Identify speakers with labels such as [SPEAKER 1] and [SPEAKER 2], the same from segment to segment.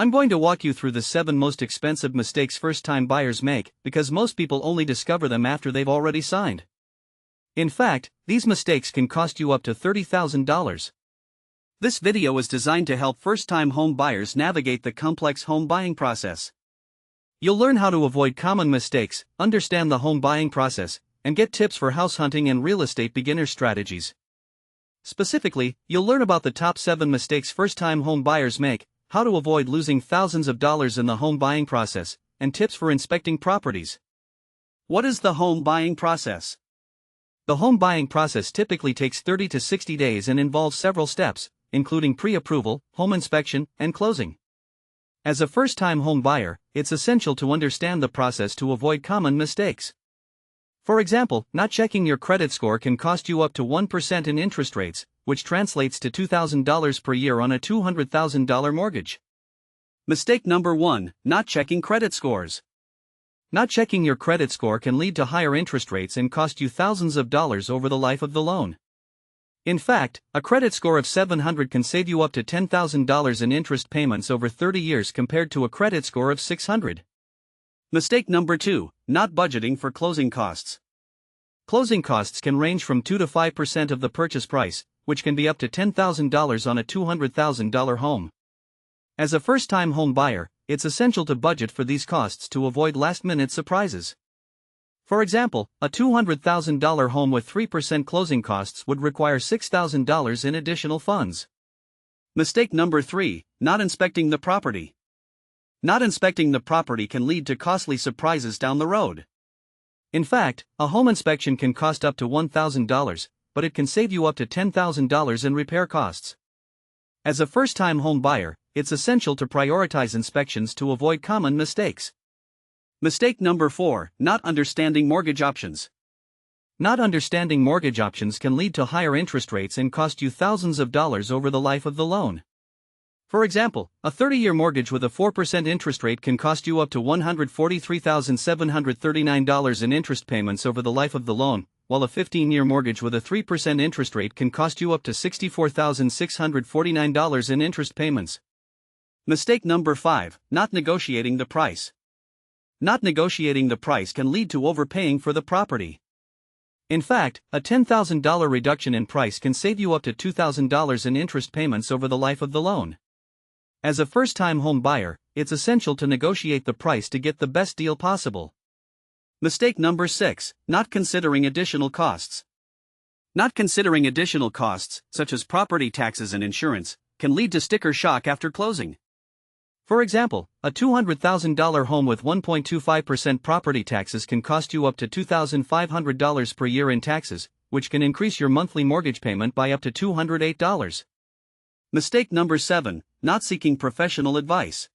[SPEAKER 1] I'm going to walk you through the 7 most expensive mistakes first-time buyers make, because most people only discover them after they've already signed. In fact, these mistakes can cost you up to $30,000. This video is designed to help first-time home buyers navigate the complex home buying process. You'll learn how to avoid common mistakes, understand the home buying process, and get tips for house hunting and real estate beginner strategies. Specifically, you'll learn about the top 7 mistakes first-time home buyers make, how to avoid losing thousands of dollars in the home buying process, and tips for inspecting properties. What is the home buying process? The home buying process typically takes 30 to 60 days and involves several steps, including pre-approval, home inspection, and closing. As a first-time home buyer, it's essential to understand the process to avoid common mistakes. For example, not checking your credit score can cost you up to 1% in interest rates, which translates to $2,000 per year on a $200,000 mortgage. Mistake number 1, not checking credit scores. Not checking your credit score can lead to higher interest rates and cost you thousands of dollars over the life of the loan. In fact, a credit score of 700 can save you up to $10,000 in interest payments over 30 years compared to a credit score of 600. Mistake number 2, not budgeting for closing costs. Closing costs can range from 2 to 5% of the purchase price, which can be up to $10,000 on a $200,000 home. As a first-time home buyer, it's essential to budget for these costs to avoid last-minute surprises. For example, a $200,000 home with 3% closing costs would require $6,000 in additional funds. Mistake number 3, not inspecting the property. Not inspecting the property can lead to costly surprises down the road. In fact, a home inspection can cost up to $1,000, but it can save you up to $10,000 in repair costs. As a first-time home buyer, it's essential to prioritize inspections to avoid common mistakes. Mistake number 4, not understanding mortgage options. Not understanding mortgage options can lead to higher interest rates and cost you thousands of dollars over the life of the loan. For example, a 30-year mortgage with a 4% interest rate can cost you up to $143,739 in interest payments over the life of the loan, while a 15-year mortgage with a 3% interest rate can cost you up to $64,649 in interest payments. Mistake number 5, not negotiating the price. Not negotiating the price can lead to overpaying for the property. In fact, a $10,000 reduction in price can save you up to $2,000 in interest payments over the life of the loan. As a first-time home buyer, it's essential to negotiate the price to get the best deal possible. Mistake number 6, not considering additional costs. Not considering additional costs, such as property taxes and insurance, can lead to sticker shock after closing. For example, a $200,000 home with 1.25% property taxes can cost you up to $2,500 per year in taxes, which can increase your monthly mortgage payment by up to $208. Mistake number 7, not seeking professional advice.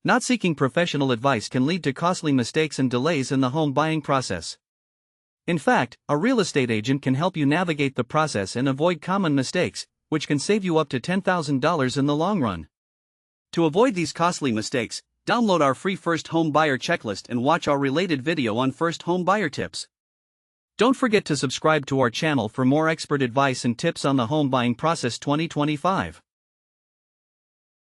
[SPEAKER 1] Not seeking professional advice can lead to costly mistakes and delays in the home buying process. In fact, a real estate agent can help you navigate the process and avoid common mistakes, which can save you up to $10,000 in the long run. To avoid these costly mistakes, download our free first home buyer checklist and watch our related video on first home buyer tips. Don't forget to subscribe to our channel for more expert advice and tips on the home buying process 2025.